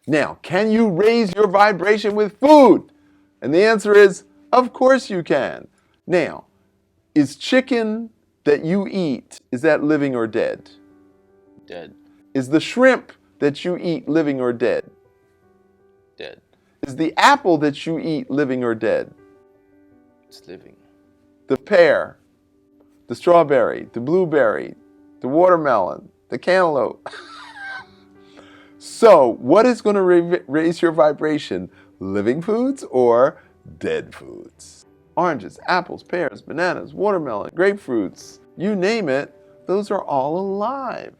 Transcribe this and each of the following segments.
Now, can you raise your vibration with food? And the answer is, of course you can. Now, is chicken that you eat, is that living or dead? Dead. Is the shrimp that you eat living or dead? Dead. Is the apple that you eat living or dead? It's living. The pear, the strawberry, the blueberry, the watermelon, the cantaloupe. So, what is going to raise your vibration? Living foods or dead foods? Oranges, apples, pears, bananas, watermelon, grapefruits, you name it, those are all alive.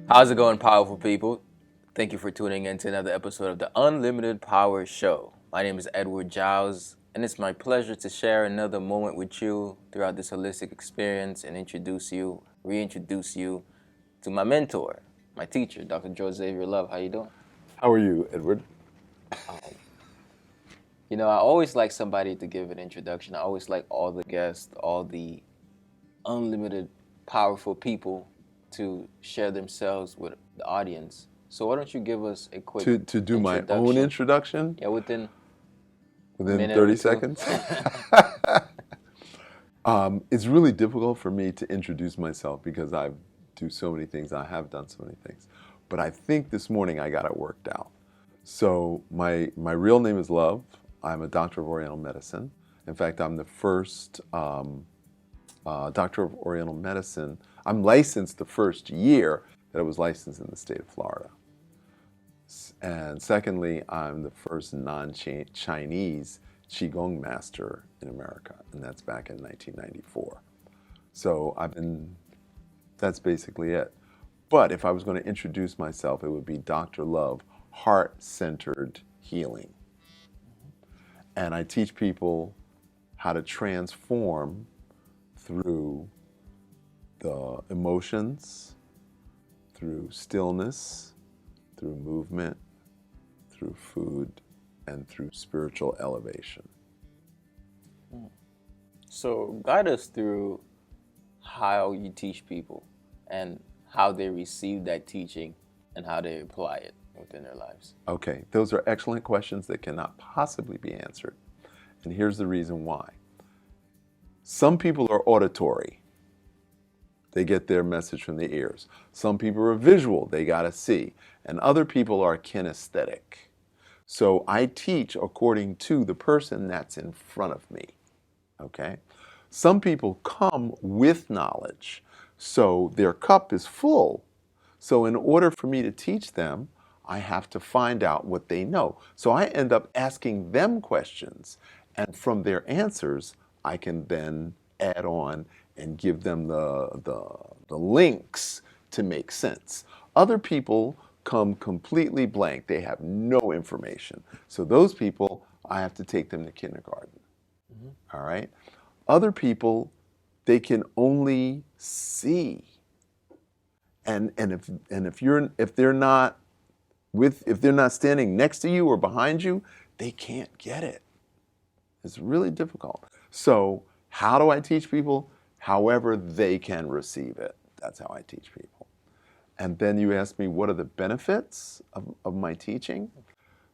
How's it going, powerful people? Thank you for tuning in to another episode of the Unlimited Power Show. My name is Edward Giles, and it's my pleasure to share another moment with you throughout this holistic experience and reintroduce you to my mentor, my teacher, Dr. Xavier. Love, how you doing? How are you, Edward? You know, I always like somebody to give an introduction. I always like all the guests, all the unlimited, powerful people to share themselves with the audience. So why don't you give us a quick To do my own introduction? Yeah, within 30 seconds? It's really difficult for me to introduce myself because I do so many things. I have done so many things. But I think this morning I got it worked out. So my real name is Love. I'm a doctor of Oriental medicine. In fact, I'm the first doctor of Oriental medicine. I'm licensed the first year that I was licensed in the state of Florida. And secondly, I'm the first non-Chinese Qigong master in America, and that's back in 1994. So that's basically it. But if I was going to introduce myself, it would be Dr. Love, Heart-Centered Healing. And I teach people how to transform through the emotions, through stillness, through movement, through food, and through spiritual elevation. So guide us through how you teach people and how they receive that teaching and how they apply it within their lives. Okay, those are excellent questions that cannot possibly be answered. And here's the reason why. Some people are auditory. They get their message from the ears. Some people are visual, they gotta see. And other people are kinesthetic. So I teach according to the person that's in front of me, okay? Some people come with knowledge, so their cup is full. So in order for me to teach them, I have to find out what they know. So I end up asking them questions, and from their answers, I can then add on and give them the links to make sense. Other people come completely blank. They have no information. So those people, I have to take them to kindergarten. Mm-hmm. All right? Other people, they can only see. And if they're not standing next to you or behind you, they can't get it. It's really difficult. So how do I teach people? However they can receive it. That's how I teach people. And then you ask me, what are the benefits of my teaching?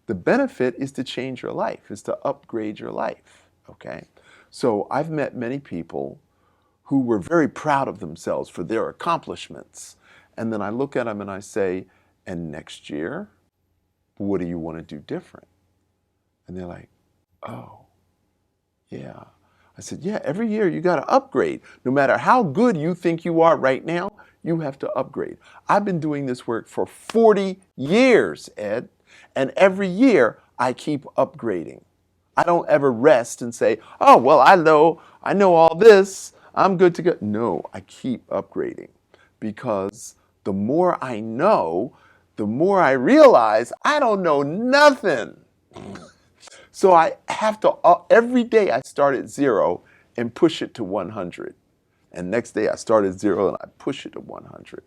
The benefit is to change your life, is to upgrade your life, okay? So I've met many people who were very proud of themselves for their accomplishments. And then I look at them and I say, and next year, what do you want to do different? And they're like, oh, yeah. I said, yeah, every year you got to upgrade. No matter how good you think you are right now, you have to upgrade. I've been doing this work for 40 years, Ed, and every year I keep upgrading. I don't ever rest and say, oh, well, I know all this, I'm good to go. No, I keep upgrading because the more I know, the more I realize I don't know nothing. So I have to, every day I start at 0 and push it to 100. And next day I start at 0 and I push it to 100.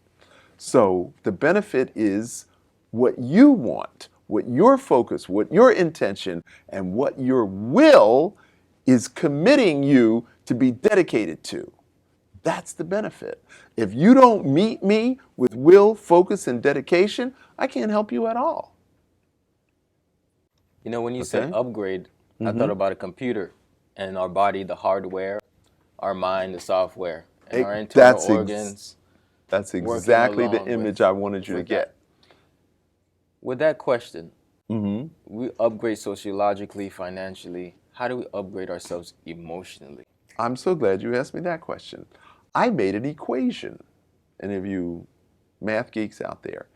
So the benefit is what you want, what your focus, what your intention, and what your will is committing you to be dedicated to. That's the benefit. If you don't meet me with will, focus, and dedication, I can't help you at all. You know, when you said Okay? upgrade, I thought about a computer and our body, the hardware, our mind, the software, and our internal That's organs working exactly the along image I wanted you to with that. get. With that question, we upgrade sociologically, financially. How do we upgrade ourselves emotionally? I'm so glad you asked me that question. I made an equation. Any of you math geeks out there?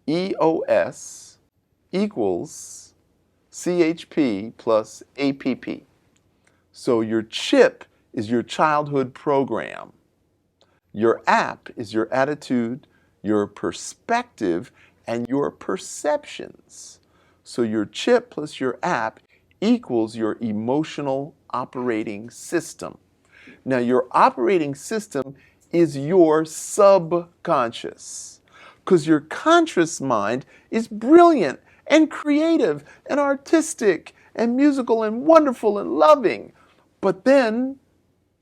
EOS equals CHP plus APP. So your chip is your childhood program. Your app is your attitude, your perspective, and your perceptions. So your chip plus your app equals your emotional operating system. Now, your operating system is your subconscious, because your conscious mind is brilliant and creative and artistic and musical and wonderful and loving. But then,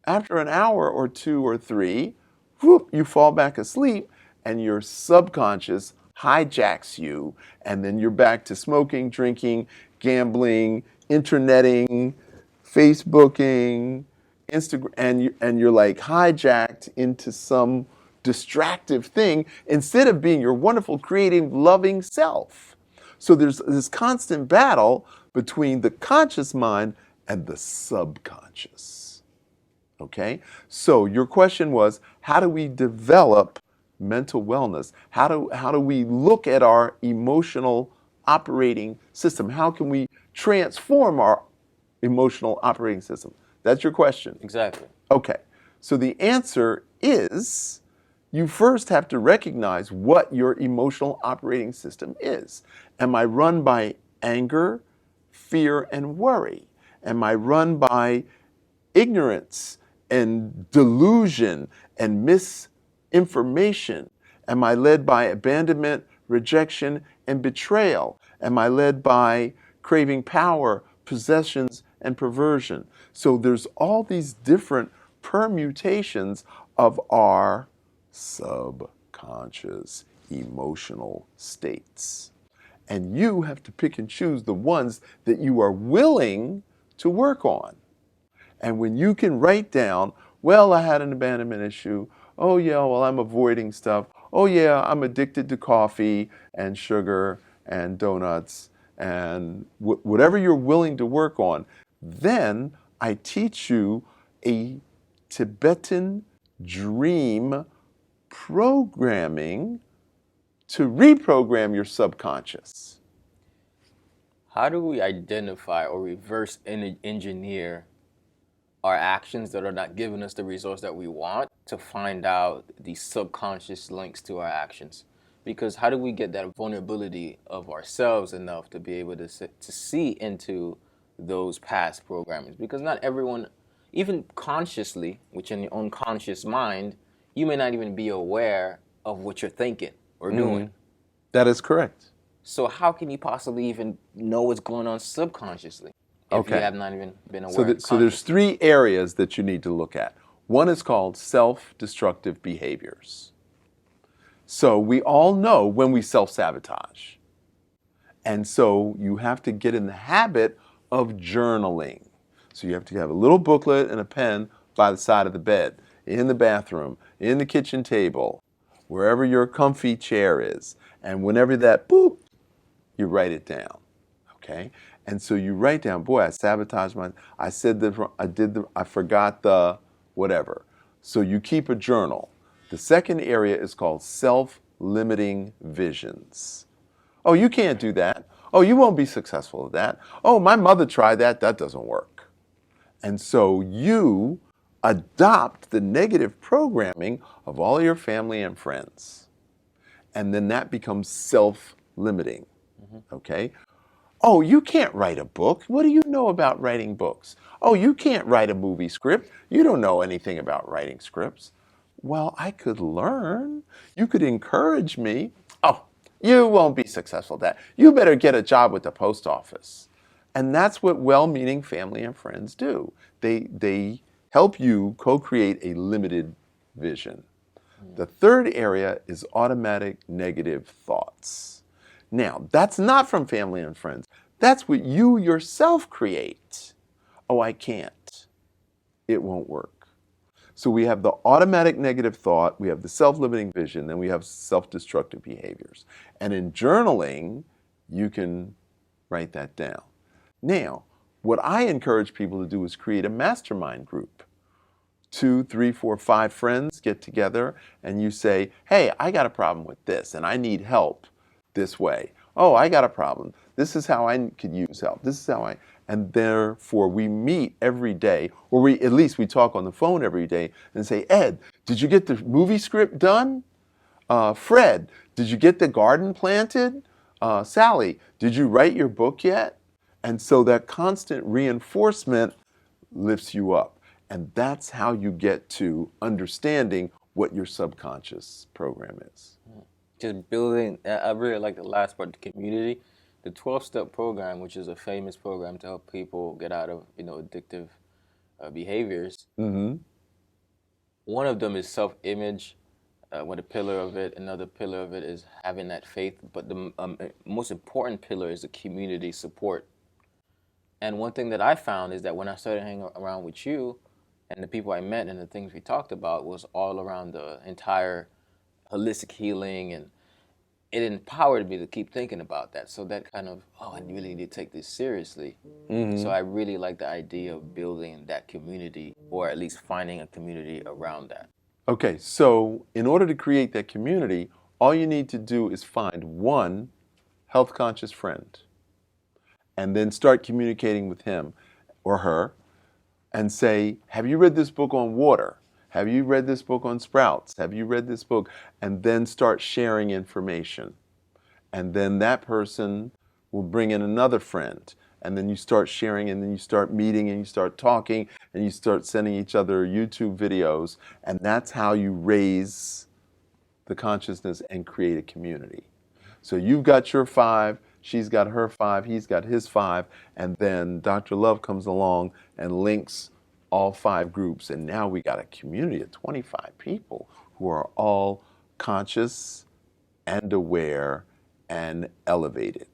after an hour or two or three, whoop, you fall back asleep and your subconscious hijacks you, and then you're back to smoking, drinking, gambling, interneting, Facebooking, Instagram, and you're like hijacked into some distractive thing instead of being your wonderful, creative, loving self. So there's this constant battle between the conscious mind and the subconscious. Okay? So your question was, how do we develop mental wellness? How do we look at our emotional operating system? How can we transform our emotional operating system? That's your question. Exactly. Okay. So the answer is you first have to recognize what your emotional operating system is. Am I run by anger, fear, and worry? Am I run by ignorance and delusion and misinformation? Am I led by abandonment, rejection, and betrayal? Am I led by craving power, possessions, and perversion? So there's all these different permutations of our subconscious emotional states. And you have to pick and choose the ones that you are willing to work on. And when you can write down, well, I had an abandonment issue. Oh, yeah, well, I'm avoiding stuff. Oh, yeah, I'm addicted to coffee and sugar and donuts and whatever you're willing to work on. Then I teach you a Tibetan dream programming to reprogram your subconscious. How do we identify or reverse engineer our actions that are not giving us the results that we want to find out the subconscious links to our actions? Because how do we get that vulnerability of ourselves enough to be able to see into those past programmings? Because not everyone, even consciously, which in your unconscious mind, you may not even be aware of what you're thinking or doing. That is correct. So how can you possibly even know what's going on subconsciously if you have not even been aware? So there's three areas that you need to look at. One is called self-destructive behaviors. So we all know when we self-sabotage. And so you have to get in the habit of journaling. So you have to have a little booklet and a pen by the side of the bed, in the bathroom, in the kitchen table, wherever your comfy chair is. And whenever that boop, you write it down. Okay? And so you write down, boy, I sabotaged I forgot the whatever. So you keep a journal. The second area is called self-limiting visions. Oh, you can't do that. Oh, you won't be successful at that. Oh, my mother tried that. That doesn't work. And so you adopt the negative programming of all your family and friends. And then that becomes self-limiting. Okay? Oh, you can't write a book. What do you know about writing books? Oh, you can't write a movie script. You don't know anything about writing scripts. Well, I could learn. You could encourage me. Oh, you won't be successful at that. You better get a job with the post office. And that's what well-meaning family and friends do. They help you co-create a limited vision. The third area is automatic negative thoughts. Now, that's not from family and friends. That's what you yourself create. Oh, I can't. It won't work. So we have the automatic negative thought, we have the self-limiting vision, then we have self-destructive behaviors. And in journaling, you can write that down. Now, what I encourage people to do is create a mastermind group. 2, 3, 4, 5 friends get together and you say, hey, I got a problem with this and I need help this way. Oh, I got a problem. This is how I could use help. This is how I, and therefore we meet every day, or at least we talk on the phone every day and say, Ed, did you get the movie script done? Fred, did you get the garden planted? Sally, did you write your book yet? And so that constant reinforcement lifts you up. And that's how you get to understanding what your subconscious program is. Just building, I really like the last part, the community. The 12-step program, which is a famous program to help people get out of, addictive behaviors. Mm-hmm. One of them is self-image, with a pillar of it. Another pillar of it is having that faith. But the most important pillar is the community support. And one thing that I found is that when I started hanging around with you and the people I met and the things we talked about was all around the entire holistic healing, and it empowered me to keep thinking about that. So that kind of, I really need to take this seriously. Mm-hmm. So I really like the idea of building that community, or at least finding a community around that. Okay, so in order to create that community, all you need to do is find one health conscious friend and then start communicating with him or her and say, have you read this book on water? Have you read this book on sprouts? Have you read this book? And then start sharing information. And then that person will bring in another friend. And then you start sharing, and then you start meeting, and you start talking, and you start sending each other YouTube videos. And that's how you raise the consciousness and create a community. So you've got your 5, she's got her 5, he's got his 5, and then Dr. Love comes along and links all 5 groups, and now we got a community of 25 people who are all conscious and aware and elevated.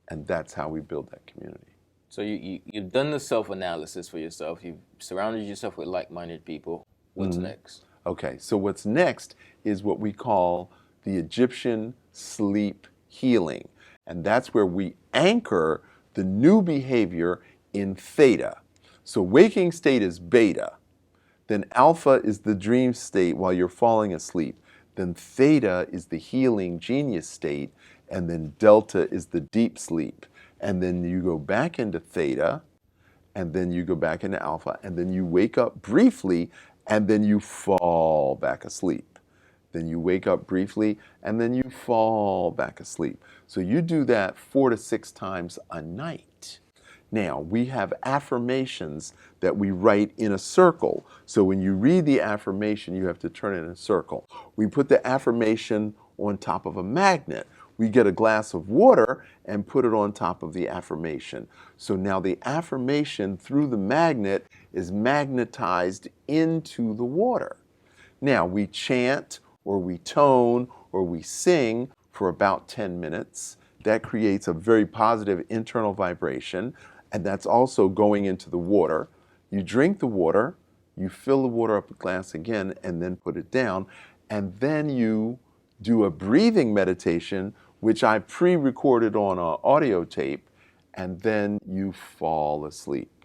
And that's how we build that community. So you've done the self-analysis for yourself. You've surrounded yourself with like-minded people. What's next? Okay, so what's next is what we call the Egyptian sleep healing. And that's where we anchor the new behavior in theta. So waking state is beta. Then alpha is the dream state while you're falling asleep. Then theta is the healing genius state. And then delta is the deep sleep. And then you go back into theta, and then you go back into alpha, and then you wake up briefly, and then you fall back asleep. Then you wake up briefly, and then you fall back asleep. So you do that 4 to 6 times a night. Now, we have affirmations that we write in a circle. So when you read the affirmation, you have to turn it in a circle. We put the affirmation on top of a magnet. We get a glass of water and put it on top of the affirmation. So now the affirmation through the magnet is magnetized into the water. Now we chant or we tone or we sing for about 10 minutes. That creates a very positive internal vibration, and that's also going into the water. You drink the water, you fill the water up a glass again, and then put it down, and then you do a breathing meditation, which I pre-recorded on an audio tape, and then you fall asleep.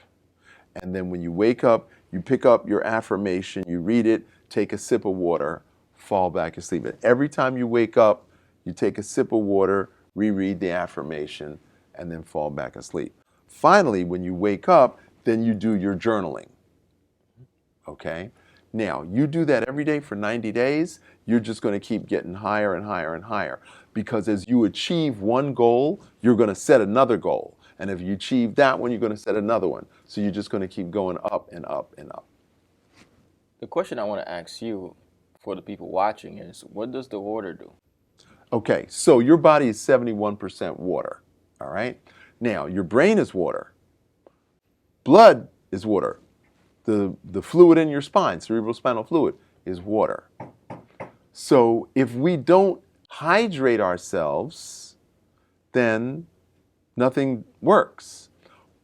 And then when you wake up, you pick up your affirmation, you read it, take a sip of water, fall back asleep. And every time you wake up, you take a sip of water, reread the affirmation, and then fall back asleep. Finally, when you wake up, then you do your journaling. Okay? Now, you do that every day for 90 days, you're just going to keep getting higher and higher and higher. Because as you achieve one goal, you're going to set another goal. And if you achieve that one, you're going to set another one. So you're just going to keep going up and up and up. The question I want to ask you for the people watching is, what does the water do? Okay, so your body is 71% water, all right? Now, your brain is water. Blood is water. The fluid in your spine, cerebral spinal fluid, is water. So if we don't hydrate ourselves, then nothing works.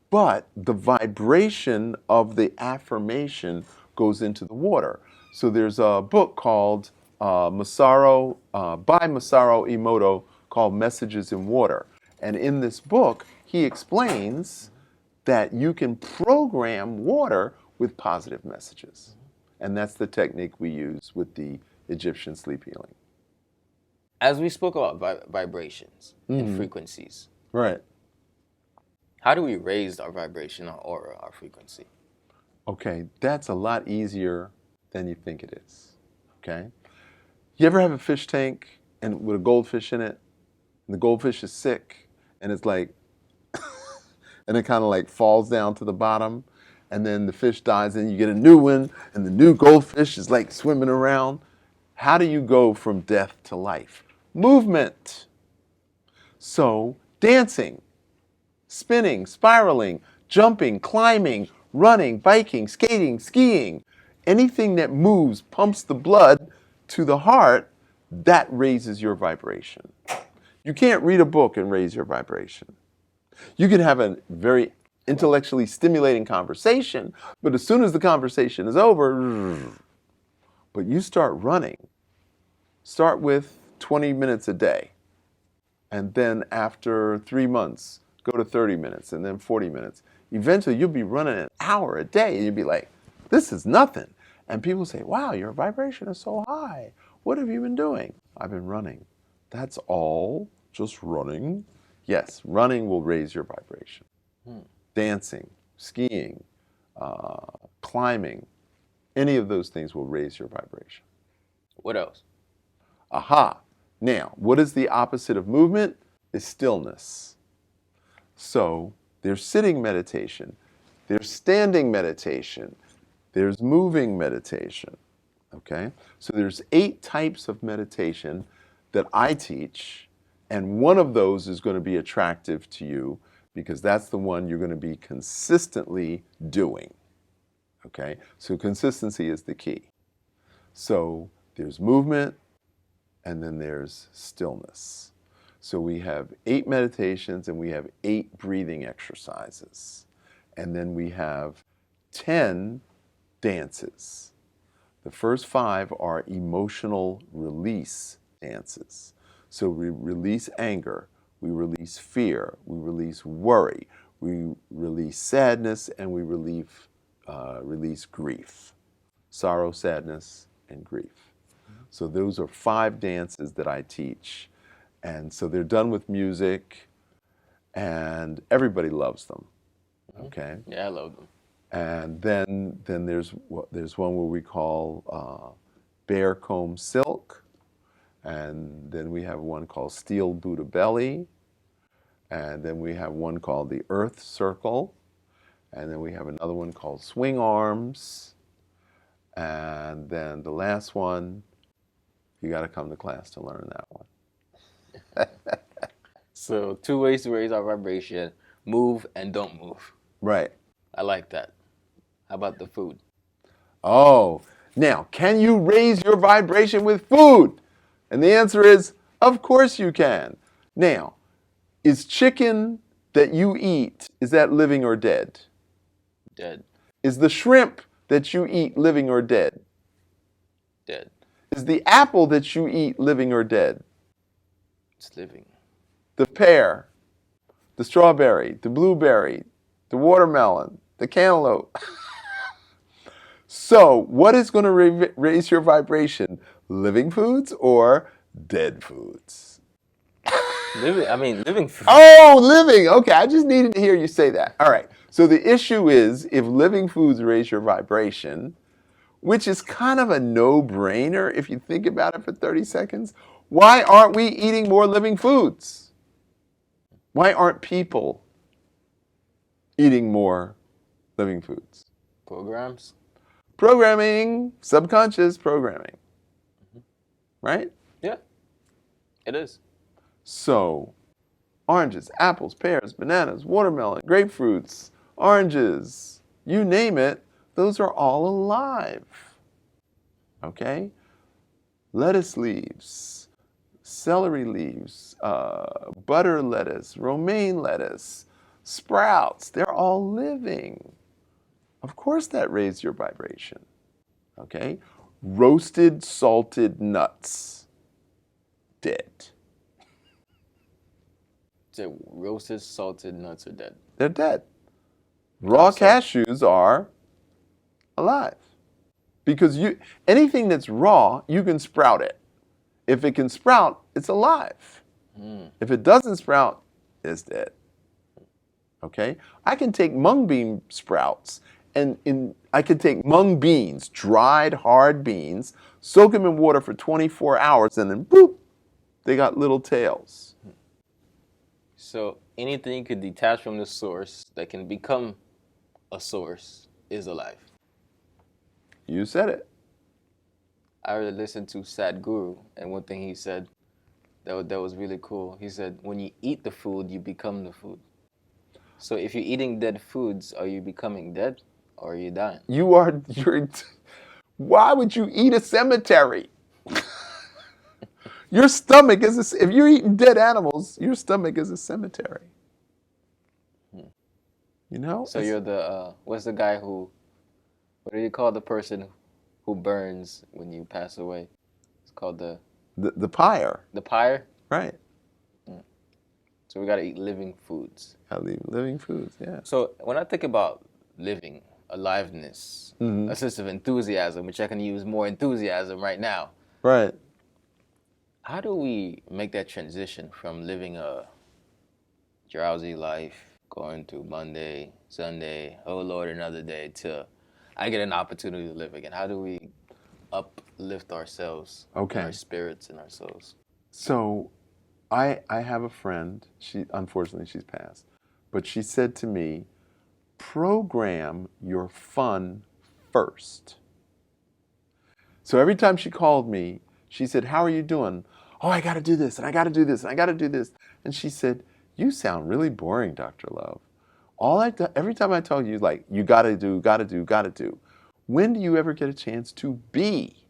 But the vibration of the affirmation goes into the water. So there's a book called by Masaru Emoto called Messages in Water. And in this book, he explains that you can program water with positive messages. And that's the technique we use with the Egyptian sleep healing. As we spoke about vibrations and frequencies, Right. how do we raise our vibration, our aura, our frequency? Okay, that's a lot easier than you think it is. Okay? You ever have a fish tank and with a goldfish in it, and the goldfish is sick, and it's like, and it kind of like falls down to the bottom, and then the fish dies, and you get a new one, and the new goldfish is like swimming around. How do you go from death to life? Movement. So, dancing, spinning, spiraling, jumping, climbing, running, biking, skating, skiing, anything that moves, pumps the blood to the heart, that raises your vibration. You can't read a book and raise your vibration. You can have a very intellectually stimulating conversation, but as soon as the conversation is over, but you start running. Start with 20 minutes a day. And then after 3 months, go to 30 minutes and then 40 minutes. Eventually, you'll be running an hour a day and you'll be like, this is nothing. And people say, wow, your vibration is so high. What have you been doing? I've been running. That's all, just running. Yes, running will raise your vibration. Dancing, skiing, climbing, any of those things will raise your vibration. What else? Aha. Now, what is the opposite of movement? Is stillness. So there's sitting meditation, there's standing meditation, there's moving meditation. Okay? So there's 8 types of meditation that I teach, and one of those is going to be attractive to you because that's the one you're going to be consistently doing. Okay? So consistency is the key. So there's movement, and then there's stillness. So we have 8 meditations and we have 8 breathing exercises. And then we have 10 dances. The first 5 are emotional release dances. So we release anger, we release fear, we release worry, we release sadness, and we release grief. Sorrow, sadness, and grief. So those are 5 dances that I teach. And so they're done with music, and everybody loves them. Okay? Yeah, I love them. And then there's one where we call bear comb silk, and then we have one called steel Buddha belly, and then we have one called the earth circle, and then we have another one called swing arms, and then the last one, you got to come to class to learn that one. So 2 ways to raise our vibration: move and don't move. Right. I like that. How about the food? Oh, now, can you raise your vibration with food? And the answer is, of course you can. Now, is chicken that you eat, is that living or dead? Dead. Is the shrimp that you eat living or dead? Dead. Is the apple that you eat living or dead? It's living. The pear, the strawberry, the blueberry, the watermelon, the cantaloupe. So, what is going to raise your vibration? Living foods or dead foods? Living food. Oh, living. Okay, I just needed to hear you say that. All right. So the issue is if living foods raise your vibration, which is kind of a no-brainer if you think about it for 30 seconds, why aren't we eating more living foods? Why aren't people eating more living foods? Programs. Programming, subconscious programming. Right? Yeah, it is. So, Oranges, apples, pears, bananas, watermelon, grapefruits, oranges, you name it, those are all alive. Okay? Lettuce leaves, celery leaves, butter lettuce, romaine lettuce, sprouts, they're all living. Of course that raised your vibration. Okay? Roasted salted nuts, dead. So roasted salted nuts are dead. They're dead. Raw so- cashews are alive. Because anything that's raw, you can sprout it. If it can sprout, it's alive. If it doesn't sprout, it's dead. Okay? I can take mung bean sprouts and I could take mung beans, dried hard beans, soak them in water for 24 hours, and then boop, they got little tails. So anything you could detach from the source that can become a source is alive. You said it. I listened to Sadhguru, and one thing he said that was really cool. He said, when you eat the food, you become the food. So if you're eating dead foods, are you becoming dead or are you dying? Why would you eat a cemetery? Your stomach is, if you're eating dead animals, your stomach is a cemetery. You know? So you're what's the guy what do you call the person who burns when you pass away? It's called the pyre. The pyre? Right. So we got to eat living foods. Gotta eat living foods, yeah. So when I think about living, aliveness, a sense of enthusiasm, which I can use more enthusiasm right now. Right. How do we make that transition from living a drowsy life, going through Monday, Sunday, oh Lord, another day, to I get an opportunity to live again? How do we uplift ourselves, our spirits and our souls? So I have a friend, unfortunately she's passed, but she said to me, program your fun first. So every time she called me, she said, how are you doing? Oh, I got to do this, and I got to do this, and I got to do this. And she said, you sound really boring, Dr. Love. Every time I tell you, like, you got to do, got to do, got to do, when do you ever get a chance to be?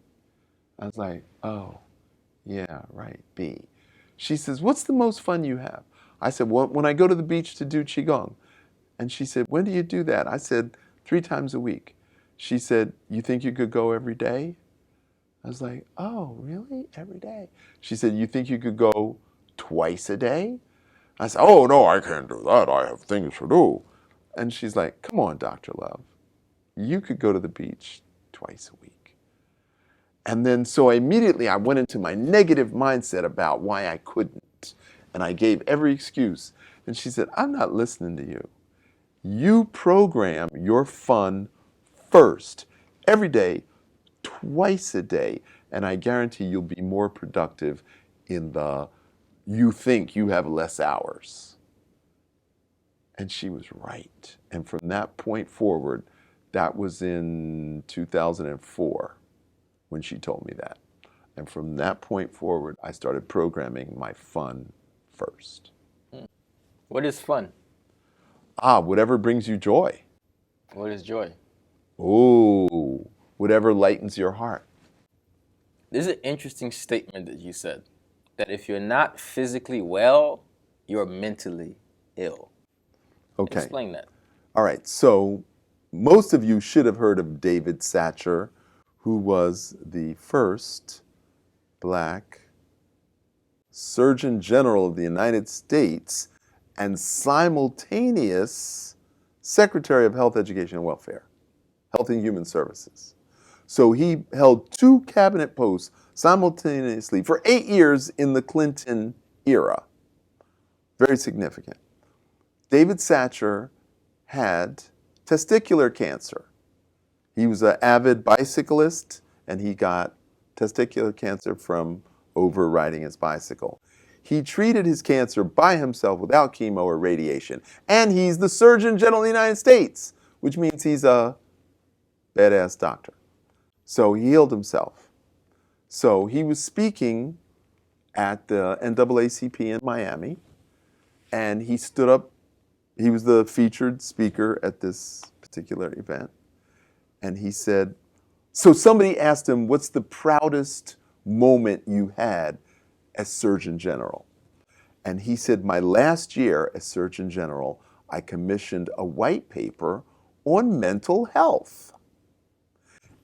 I was like, oh, yeah, right, be. She says, what's the most fun you have? I said, well, when I go to the beach to do Qigong. And she said, when do you do that? I said, 3 times a week. She said, you think you could go every day? I was like, oh, really? Every day? She said, you think you could go twice a day? I said, oh, no, I can't do that. I have things to do. And she's like, come on, Dr. Love. You could go to the beach twice a week. And then so immediately I went into my negative mindset about why I couldn't. And I gave every excuse. And she said, I'm not listening to you. You program your fun first, every day, twice a day, and I guarantee you'll be more productive in you think you have less hours. And she was right. And from that point forward, that was in 2004 when she told me that. And from that point forward, I started programming my fun first. What is fun? Whatever brings you joy. What is joy? Oh, whatever lightens your heart. This is an interesting statement that you said, that if you're not physically well, you're mentally ill. Okay. Explain that. All right. So most of you should have heard of David Satcher, who was the first Black Surgeon General of the United States and simultaneous Secretary of Health, Education, and Welfare, Health and Human Services. So he held 2 cabinet posts simultaneously for 8 years in the Clinton era. Very significant. David Satcher had testicular cancer. He was an avid bicyclist, and he got testicular cancer from overriding his bicycle. He treated his cancer by himself without chemo or radiation. And he's the Surgeon General of the United States, which means he's a badass doctor. So he healed himself. So he was speaking at the NAACP in Miami, And he stood up. He was the featured speaker at this particular event. And he said, so somebody asked him, what's the proudest moment you had as Surgeon General? And he said, my last year as Surgeon General, I commissioned a white paper on mental health.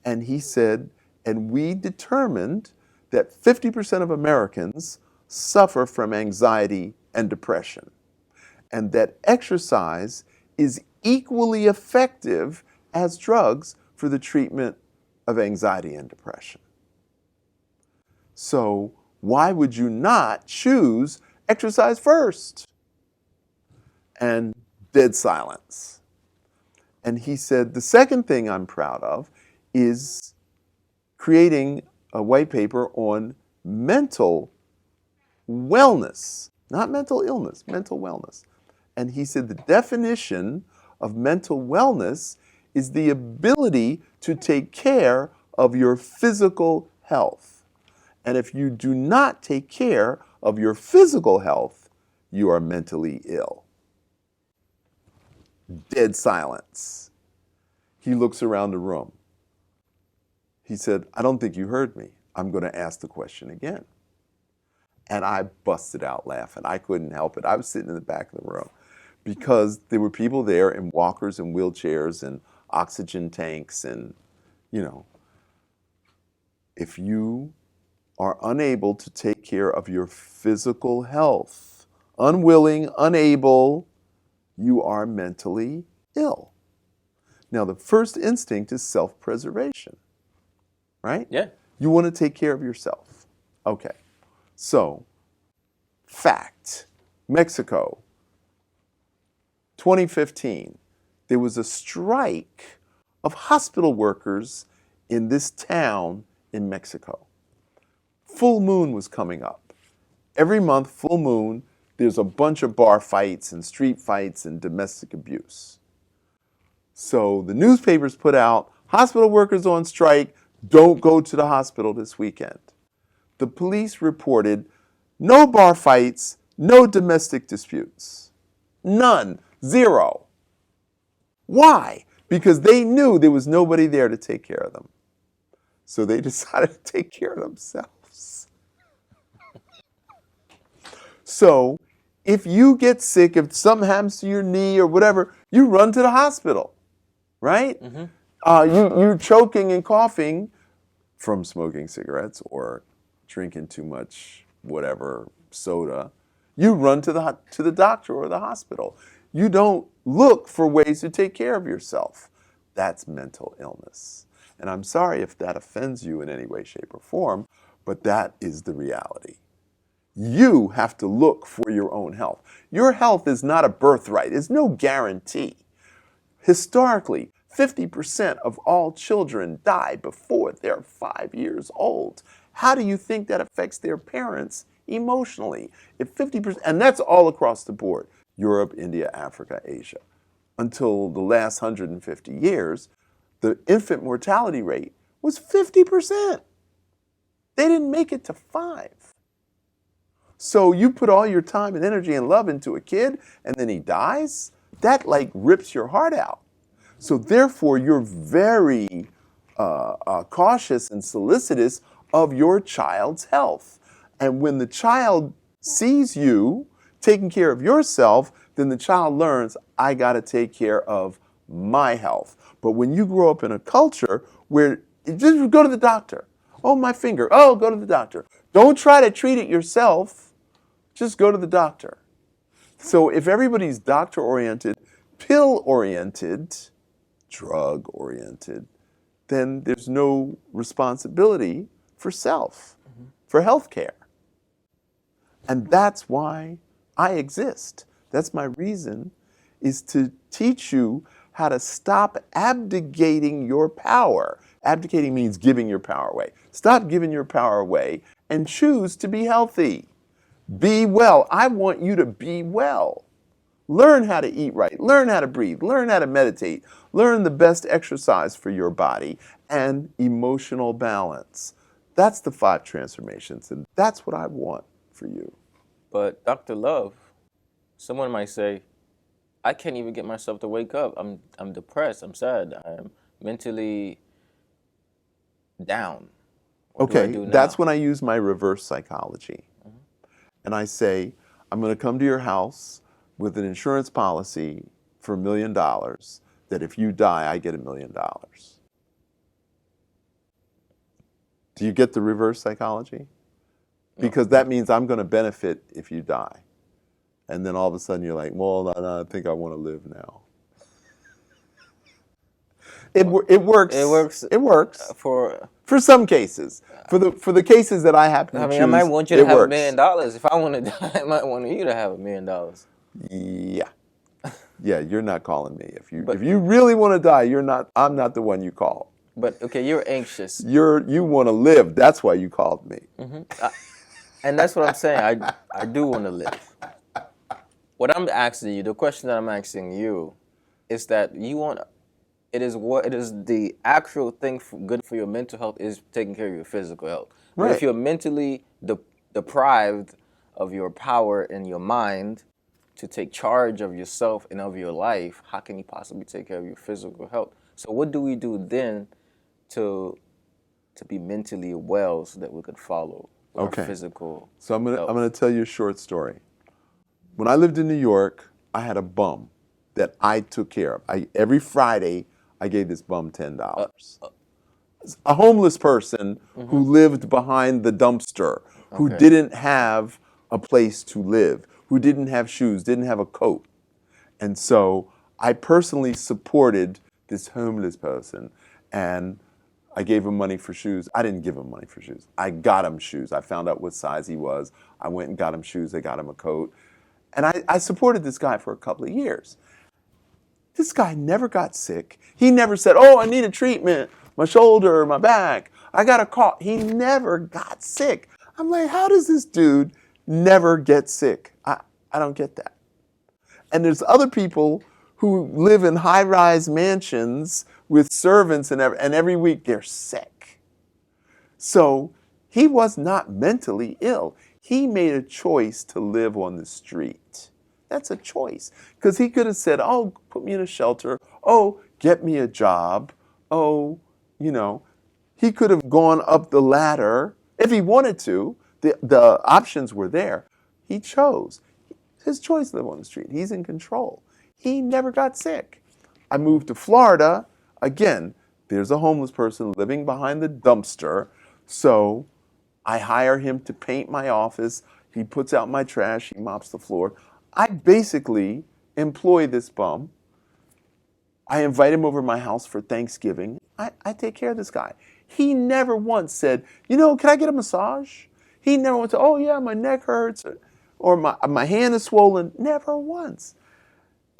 And he said, and we determined that 50% of Americans suffer from anxiety and depression, and that exercise is equally effective as drugs for the treatment of anxiety and depression. So why would you not choose exercise first? And dead silence. And he said, the second thing I'm proud of is creating a white paper on mental wellness, not mental illness, mental wellness. And he said the definition of mental wellness is the ability to take care of your physical health. And if you do not take care of your physical health, you are mentally ill. Dead silence. He looks around the room. He said, I don't think you heard me. I'm going to ask the question again. And I busted out laughing. I couldn't help it. I was sitting in the back of the room because there were people there in walkers and wheelchairs and oxygen tanks. And, you know, if you are unable to take care of your physical health, unwilling, unable, you are mentally ill. Now, the first instinct is self-preservation, right? Yeah. You want to take care of yourself. Okay. So, fact, Mexico, 2015, there was a strike of hospital workers in this town in Mexico. Full moon was coming up. Every month, full moon, there's a bunch of bar fights and street fights and domestic abuse. So the newspapers put out, hospital workers on strike, don't go to the hospital this weekend. The police reported no bar fights, no domestic disputes. None. Zero. Why? Because they knew there was nobody there to take care of them. So they decided to take care of themselves. So if you get sick, if something happens to your knee or whatever, you run to the hospital, right? Mm-hmm. You're choking and coughing from smoking cigarettes or drinking too much whatever soda. You run to the doctor or the hospital. You don't look for ways to take care of yourself. That's mental illness. And I'm sorry if that offends you in any way, shape, or form, but that is the reality. You have to look for your own health. Your health is not a birthright. It's no guarantee. Historically, 50% of all children die before they're 5 years old. How do you think that affects their parents emotionally? If 50%, and that's all across the board, Europe, India, Africa, Asia. Until the last 150 years, the infant mortality rate was 50%. They didn't make it to 5. So you put all your time and energy and love into a kid and then he dies, that like rips your heart out. So therefore, you're very cautious and solicitous of your child's health. And when the child sees you taking care of yourself, then the child learns, I got to take care of my health. But when you grow up in a culture where just go to the doctor. Oh, my finger. Oh, go to the doctor. Don't try to treat it yourself. Just go to the doctor. So if everybody's doctor-oriented, pill-oriented, drug-oriented, then there's no responsibility for self, for health care. And that's why I exist. That's my reason, is to teach you how to stop abdicating your power. Abdicating means giving your power away. Stop giving your power away and choose to be healthy. Be well. I want you to be well. Learn how to eat right. Learn how to breathe. Learn how to meditate. Learn the best exercise for your body and emotional balance. That's the 5 transformations, and that's what I want for you. But Dr. Love, someone might say, I can't even get myself to wake up. I'm depressed. I'm sad. I'm mentally down. What do I Okay, do that's now? when I use my reverse psychology. And I say, I'm going to come to your house with an insurance policy for $1 million that if you die, I get $1 million. Do you get the reverse psychology? No. Because that means I'm going to benefit if you die. And then all of a sudden you're like, well, no, I think I want to live now. It It works. works It works for. for some cases. For the cases that I happen I to mean, I might choose, want you to it have $1 million. works. If I want to die, I might want you to have $1 million. Yeah. Yeah, you're not calling me. But If you really want to die, I'm not the one you call. but okay, you're anxious. You want to live. That's why you called me. And that's what I'm saying. I do want to live. What I'm asking you, the question that I'm asking you, is that you want. It is the actual thing good for your mental health is taking care of your physical health. But if Right. you're mentally deprived of your power in your mind to take charge of yourself and of your life, how can you possibly take care of your physical health? So what do we do then to be mentally well so that we could follow with our Okay. physical So I'm health? gonna tell you a short story. When I lived in New York, I had a bum that I took care of. Every Friday I gave this bum $10. A homeless person who lived behind the dumpster, who Okay. didn't have a place to live, who didn't have shoes, didn't have a coat. And so I personally supported this homeless person, and I gave him money for shoes. I didn't give him money for shoes. I got him shoes. I found out what size he was. I went and got him shoes. I got him a coat. And I supported this guy for a couple of years. This guy never got sick. He never said, oh, I need a treatment, my shoulder, my back. I got a cough. He never got sick. I'm like, how does this dude never get sick? I don't get that. And there's other people who live in high-rise mansions with servants and every week they're sick. So he was not mentally ill. He made a choice to live on the street. That's a choice. Because he could have said, oh, put me in a shelter. Oh, get me a job. Oh, you know, he could have gone up the ladder if he wanted to. The options were there. He chose. His choice to live on the street. He's in control. He never got sick. I moved to Florida. Again, there's a homeless person living behind the dumpster. So I hire him to paint my office. He puts out my trash. He mops the floor. I basically employ this bum. I invite him over to my house for Thanksgiving. I take care of this guy. He never once said, can I get a massage? He never once said, oh yeah, my neck hurts or my hand is swollen. Never once.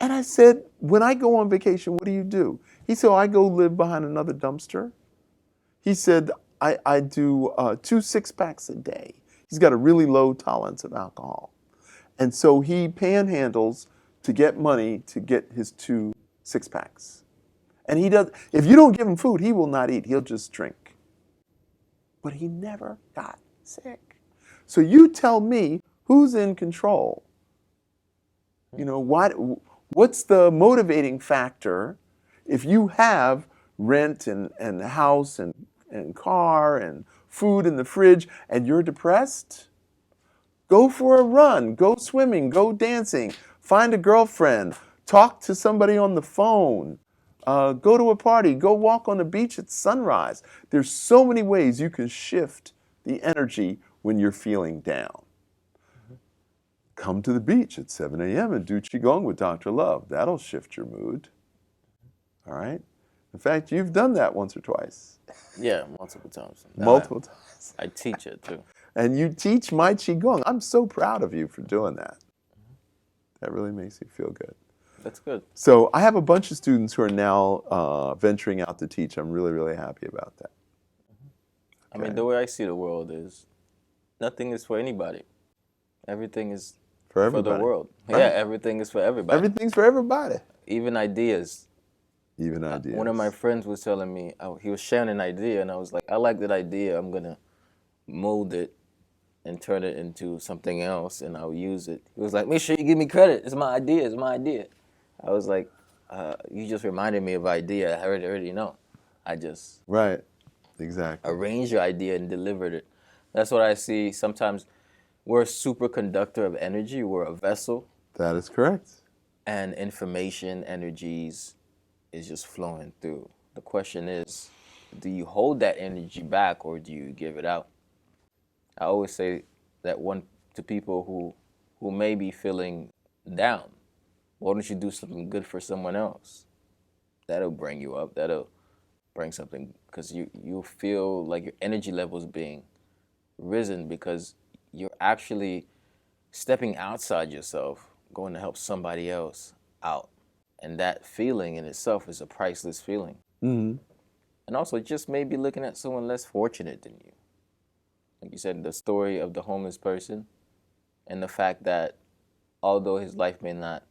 And I said, when I go on vacation, what do you do? He said, I go live behind another dumpster. He said, I do 2 6-packs a day. He's got a really low tolerance of alcohol. And so he panhandles to get money to get his 2 6-packs. And he does, if you don't give him food, he will not eat. He'll just drink. But he never got sick. So you tell me who's in control. What's the motivating factor if you have rent and house and car and food in the fridge and you're depressed? Go for a run, go swimming, go dancing, find a girlfriend, talk to somebody on the phone, go to a party, go walk on the beach at sunrise. There's so many ways you can shift the energy when you're feeling down. Come to the beach at 7 a.m. and do Qigong with Dr. Love. That'll shift your mood. All right? In fact, you've done that once or twice. Yeah, multiple times. Multiple times. I teach it too. And you teach my Qigong. I'm so proud of you for doing that. That really makes me feel good. That's good. So I have a bunch of students who are now venturing out to teach. I'm really, really happy about that. I mean, the way I see the world is nothing is for anybody. Everything is For for everybody. the world. Right. Yeah, everything is for everybody. Everything's for everybody. Even ideas. Even ideas. One of my friends was telling me, he was sharing an idea, and I was like, I like that idea. I'm going to mold it and turn it into something else, and I'll use it. He was like, make sure you give me credit. It's my idea. It's my idea. I was like, you just reminded me of an idea I already know. I just Right. Exactly. arranged your idea and delivered it. That's what I see. Sometimes we're a superconductor of energy. We're a vessel, That is correct. and information, energies is just flowing through. The question is, do you hold that energy back or do you give it out? I always say that one to people who may be feeling down. Why don't you do something good for someone else? That'll bring you up. That'll bring something, because you feel like your energy level is being risen because you're actually stepping outside yourself, going to help somebody else out. And that feeling in itself is a priceless feeling. Mm-hmm. And also just maybe looking at someone less fortunate than you. Like you said, the story of the homeless person and the fact that although his life may not,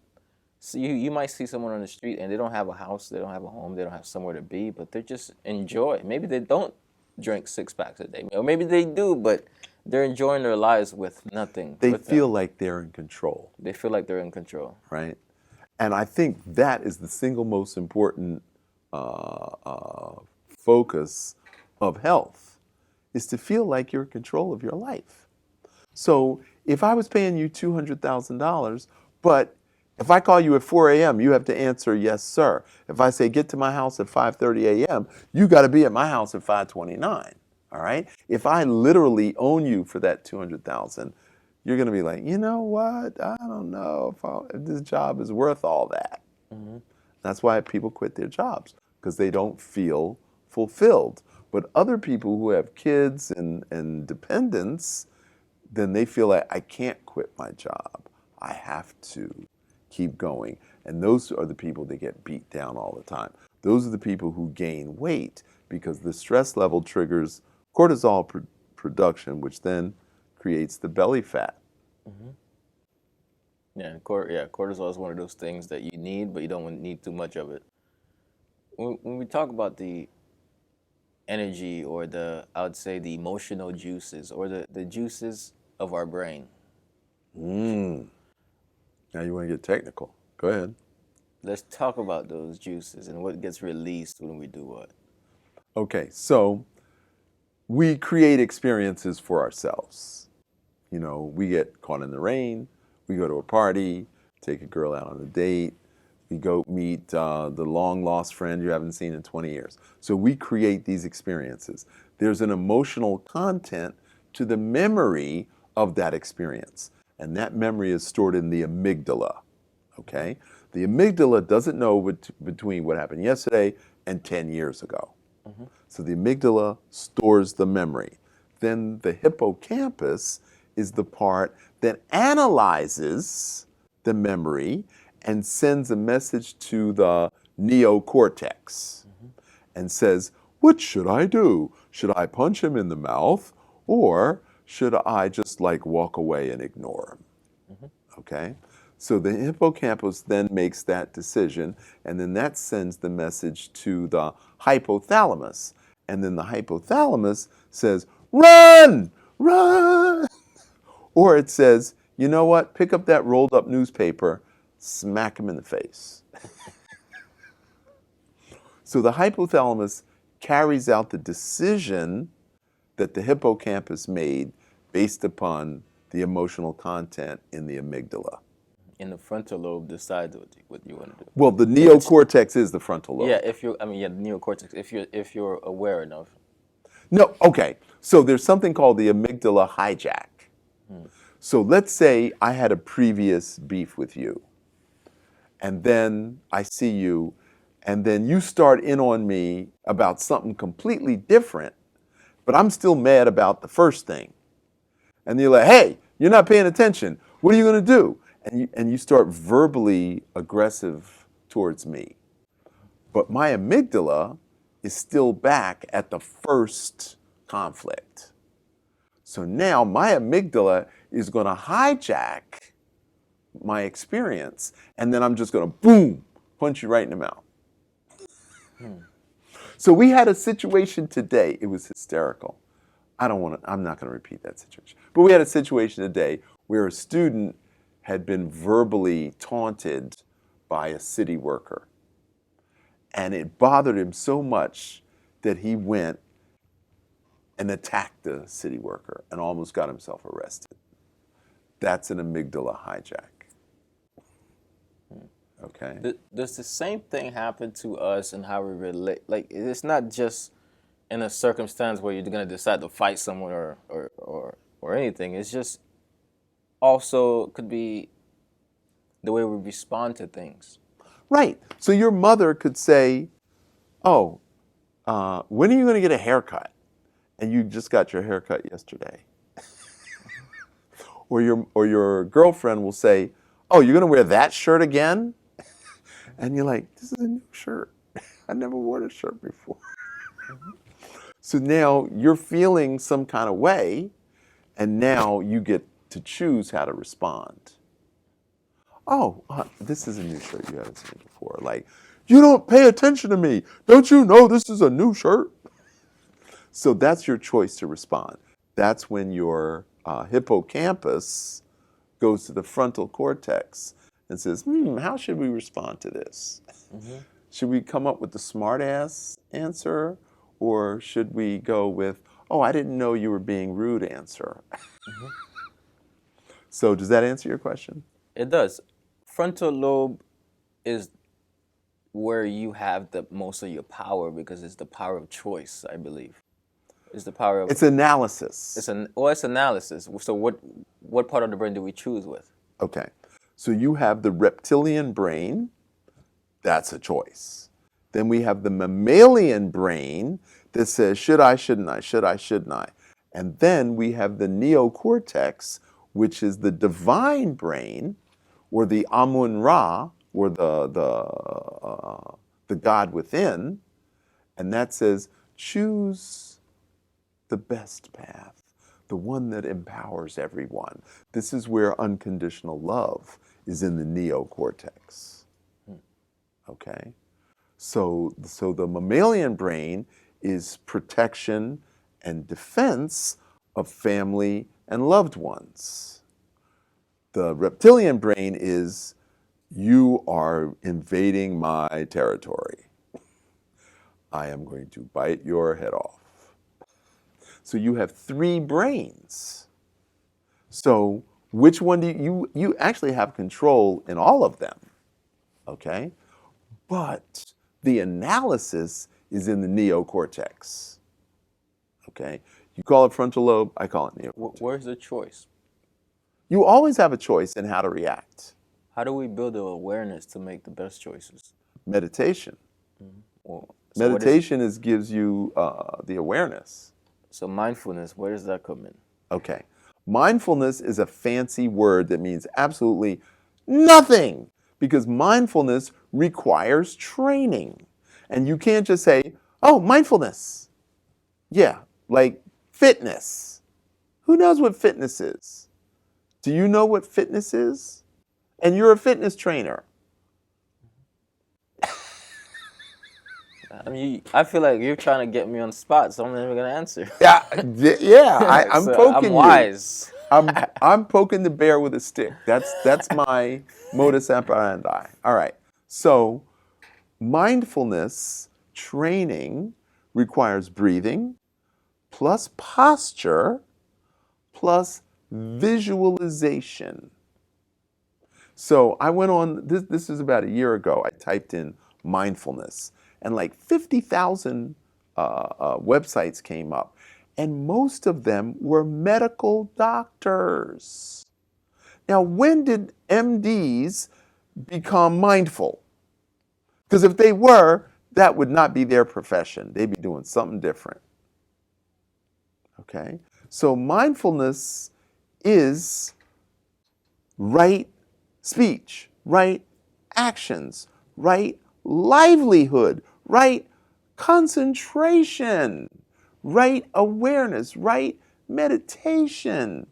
so you might see someone on the street and they don't have a house, they don't have a home, they don't have somewhere to be, but they're just enjoying. Maybe they don't drink 6 packs a day, or maybe they do, but they're enjoying their lives with nothing. They with feel them. like they're in control, They feel like they're in control. right? And I think that is the single most important focus of health, is to feel like you're in control of your life. So if I was paying you $200,000, but if I call you at 4 a.m., you have to answer, yes, sir. If I say, get to my house at 5:30 a.m., you got to be at my house at 5:29, all right? If I literally own you for that 200,000, you're going to be like, you know what? I don't know if this job is worth all that. Mm-hmm. That's why people quit their jobs, because they don't feel fulfilled. But other people who have kids and dependents, then they feel like, I can't quit my job. I have to keep going. And those are the people that get beat down all the time. Those are the people who gain weight because the stress level triggers cortisol production, which then creates the belly fat. Mm-hmm. Yeah, cortisol is one of those things that you need, but you don't need too much of it. When we talk about the energy, or I would say the emotional juices, or the juices of our brain. Now you want to get technical. Go ahead. Let's talk about those juices and what gets released when we do what. Okay, so we create experiences for ourselves. You know, we get caught in the rain, we go to a party, take a girl out on a date, we go meet the long lost friend you haven't seen in 20 years. So we create these experiences. There's an emotional content to the memory of that experience. And that memory is stored in the amygdala, okay? The amygdala doesn't know between what happened yesterday and 10 years ago. Mm-hmm. So the amygdala stores the memory. Then the hippocampus is the part that analyzes the memory and sends a message to the neocortex and says, what should I do? Should I punch him in the mouth, or should I just walk away and ignore him? Okay? So the hippocampus then makes that decision, and then that sends the message to the hypothalamus. And then the hypothalamus says, run, run. Or it says, you know what? Pick up that rolled up newspaper, smack him in the face. So the hypothalamus carries out the decision that the hippocampus made based upon the emotional content in the amygdala. And the frontal lobe decides what you want to do. Well, the neocortex is the frontal lobe. Yeah, the neocortex, if you're aware enough. No, okay. So there's something called the amygdala hijack. So let's say I had a previous beef with you, and then I see you, and then you start in on me about something completely different, but I'm still mad about the first thing. And you're like, hey, you're not paying attention. What are you going to do? And you start verbally aggressive towards me. But my amygdala is still back at the first conflict. So now my amygdala is going to hijack my experience, and then I'm just going to, boom, punch you right in the mouth. So we had a situation today. It was hysterical. I'm not going to repeat that situation. But we had a situation today where a student had been verbally taunted by a city worker. And it bothered him so much that he went and attacked the city worker and almost got himself arrested. That's an amygdala hijack. Okay? Does the same thing happen to us and how we relate? Like, it's not just in a circumstance where you're going to decide to fight someone or anything. It's just also could be the way we respond to things. Right. So your mother could say, oh, when are you going to get a haircut? And you just got your haircut yesterday. Or your girlfriend will say, oh, you're going to wear that shirt again? And you're like, this is a new shirt. I never wore this shirt before. So now you're feeling some kind of way, and now you get to choose how to respond. Oh, this is a new shirt you haven't seen before. Like, you don't pay attention to me. Don't you know this is a new shirt? So that's your choice to respond. That's when your hippocampus goes to the frontal cortex and says, how should we respond to this? Mm-hmm. Should we come up with the smart-ass answer, or should we go with, oh, I didn't know you were being rude answer? Mm-hmm. So does that answer your question? It does. Frontal lobe is where you have the most of your power because it's the power of choice, I believe. It's the power of... It's analysis. It's analysis. So what part of the brain do we choose with? Okay. So you have the reptilian brain. That's a choice. Then we have the mammalian brain that says, should I, shouldn't I, should I, shouldn't I? And then we have the neocortex, which is the divine brain, or the Amun-Ra, or the God within, and that says, choose the best path, the one that empowers everyone. This is where unconditional love is in the neocortex. Okay? So the mammalian brain is protection and defense of family and loved ones. The reptilian brain is, you are invading my territory. I am going to bite your head off. So you have three brains. So which one do you actually have control in all of them, okay? But the analysis is in the neocortex, okay? You call it frontal lobe, I call it neocortex. Where's the choice? You always have a choice in how to react. How do we build the awareness to make the best choices? Meditation. Mm-hmm. Well, meditation gives you the awareness. So mindfulness, where does that come in? Okay. Mindfulness is a fancy word that means absolutely nothing, because mindfulness requires training. And you can't just say, oh, mindfulness. Yeah, like fitness. Who knows what fitness is? Do you know what fitness is? And you're a fitness trainer. I mean, I feel like you're trying to get me on the spot, so I'm never gonna answer. Yeah, I'm So poking I'm wise. you. I'm poking the bear with a stick. That's my modus operandi. All right. So mindfulness training requires breathing, plus posture, plus visualization. So I went on, this is about a year ago, I typed in mindfulness, and like 50,000 websites came up, and most of them were medical doctors. Now, when did MDs become mindful? Because if they were, that would not be their profession. They'd be doing something different. Okay? So mindfulness is right speech, right actions, right livelihood, right concentration, right awareness, right meditation,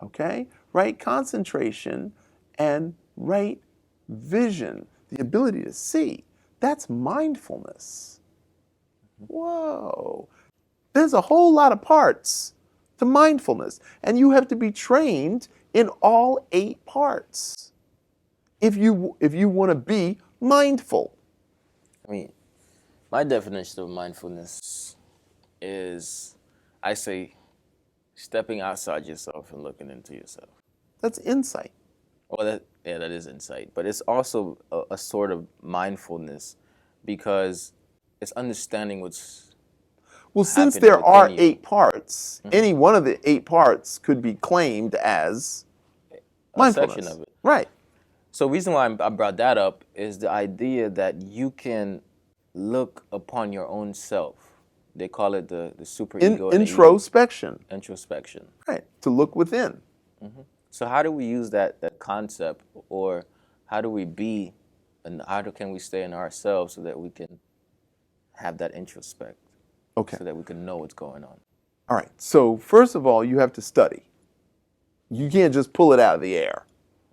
okay? Right concentration and right vision, the ability to see. That's mindfulness. Whoa. There's a whole lot of parts to mindfulness. And you have to be trained in all 8 parts if you want to be mindful. I mean, my definition of mindfulness is, I say, stepping outside yourself and looking into yourself. That's insight. Well, that is insight, but it's also a sort of mindfulness because it's understanding what's Well, since happening there are within you. 8 parts, any one of the 8 parts could be claimed as A mindfulness. section of it. Right. So the reason why I brought that up is the idea that you can look upon your own self. They call it the superego. and the ego. Introspection. Introspection. Right. To look within. So how do we use that concept, or how do we be, and can we stay in ourselves so that we can have that introspect, Okay. so that we can know what's going on? All right. So first of all, you have to study. You can't just pull it out of the air.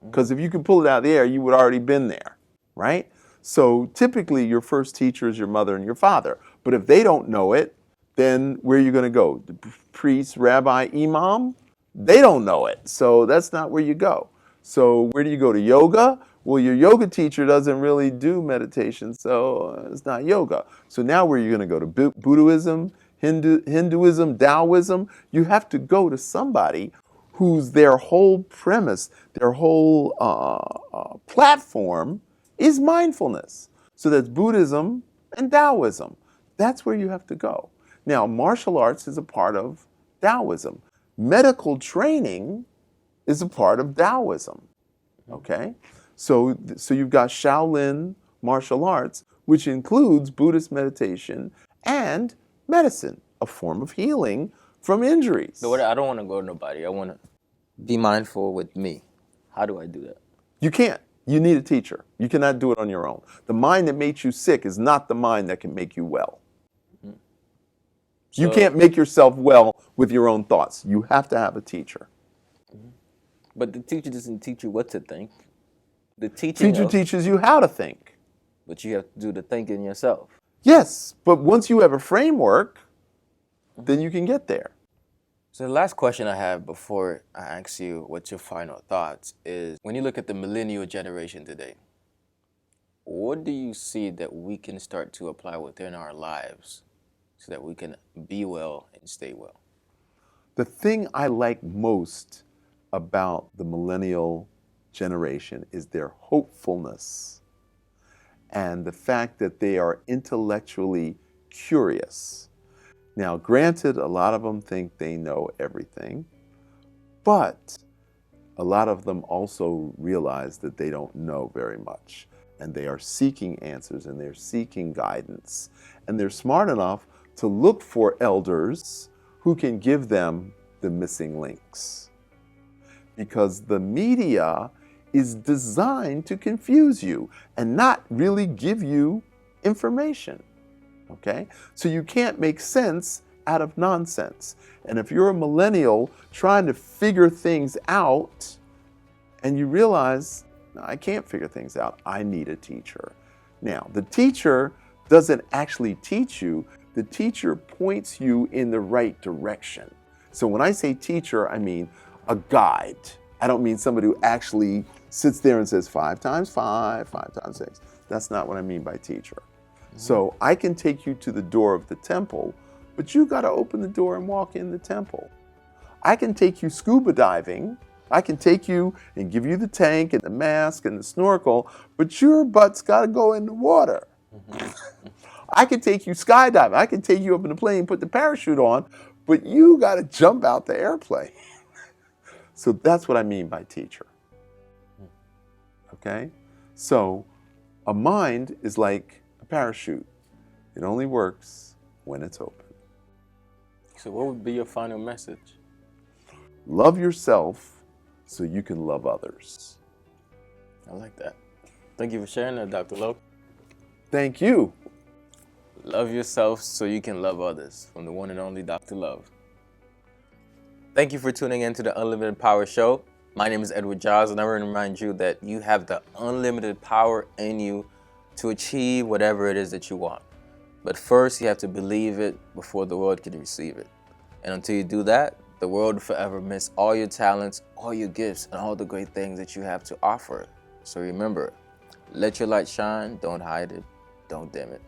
Because if you could pull it out of the air, you would already been there, right? So typically your first teacher is your mother and your father. But if they don't know it, then where are you going to go? The priest, rabbi, imam? They don't know it. So that's not where you go. So where do you go? To yoga? Well, your yoga teacher doesn't really do meditation, so it's not yoga. So now where are you going to go? To Buddhism, Hinduism, Taoism? You have to go to somebody whose their whole premise, their whole platform is mindfulness. So that's Buddhism and Taoism. That's where you have to go. Now, martial arts is a part of Taoism. Medical training is a part of Taoism. Okay? So you've got Shaolin martial arts, which includes Buddhist meditation and medicine, a form of healing from injuries. So I don't want to go to nobody. I want to be mindful with me. How do I do that? You can't. You need a teacher. You cannot do it on your own. The mind that makes you sick is not the mind that can make you well. You can't make yourself well with your own thoughts. You have to have a teacher. But the teacher doesn't teach you what to think. The Teacher teaches you how to think. But you have to do the thinking yourself. Yes, but once you have a framework, then you can get there. So the last question I have before I ask you what's your final thoughts is, when you look at the millennial generation today, what do you see that we can start to apply within our lives so that we can be well and stay well? The thing I like most about the millennial generation is their hopefulness and the fact that they are intellectually curious. Now, granted, a lot of them think they know everything, but a lot of them also realize that they don't know very much, and they are seeking answers and they're seeking guidance, and they're smart enough to look for elders who can give them the missing links. Because the media is designed to confuse you and not really give you information. Okay? So you can't make sense out of nonsense. And if you're a millennial trying to figure things out and you realize, no, I can't figure things out, I need a teacher. Now, the teacher doesn't actually teach you, the teacher points you in the right direction. So when I say teacher, I mean a guide. I don't mean somebody who actually sits there and says 5 times 5, 5 times 6. That's not what I mean by teacher. So I can take you to the door of the temple, but you got to open the door and walk in the temple. I can take you scuba diving. I can take you and give you the tank and the mask and the snorkel, but your butt's got to go in the water. I can take you skydiving. I can take you up in the plane, put the parachute on, but you got to jump out the airplane. So that's what I mean by teacher. Okay? So a mind is like a parachute. It only works when it's open. So what would be your final message? Love yourself so you can love others. I like that. Thank you for sharing that, Dr. Lowe. Thank you. Love yourself so you can love others, from the one and only Dr. Love. Thank you for tuning in to the Unlimited Power Show. My name is Edward Giles, and I want to remind you that you have the unlimited power in you to achieve whatever it is that you want. But first, you have to believe it before the world can receive it. And until you do that, The world will forever miss all your talents, all your gifts, and all the great things that you have to offer. So remember, let your light shine, don't hide it, don't dim it.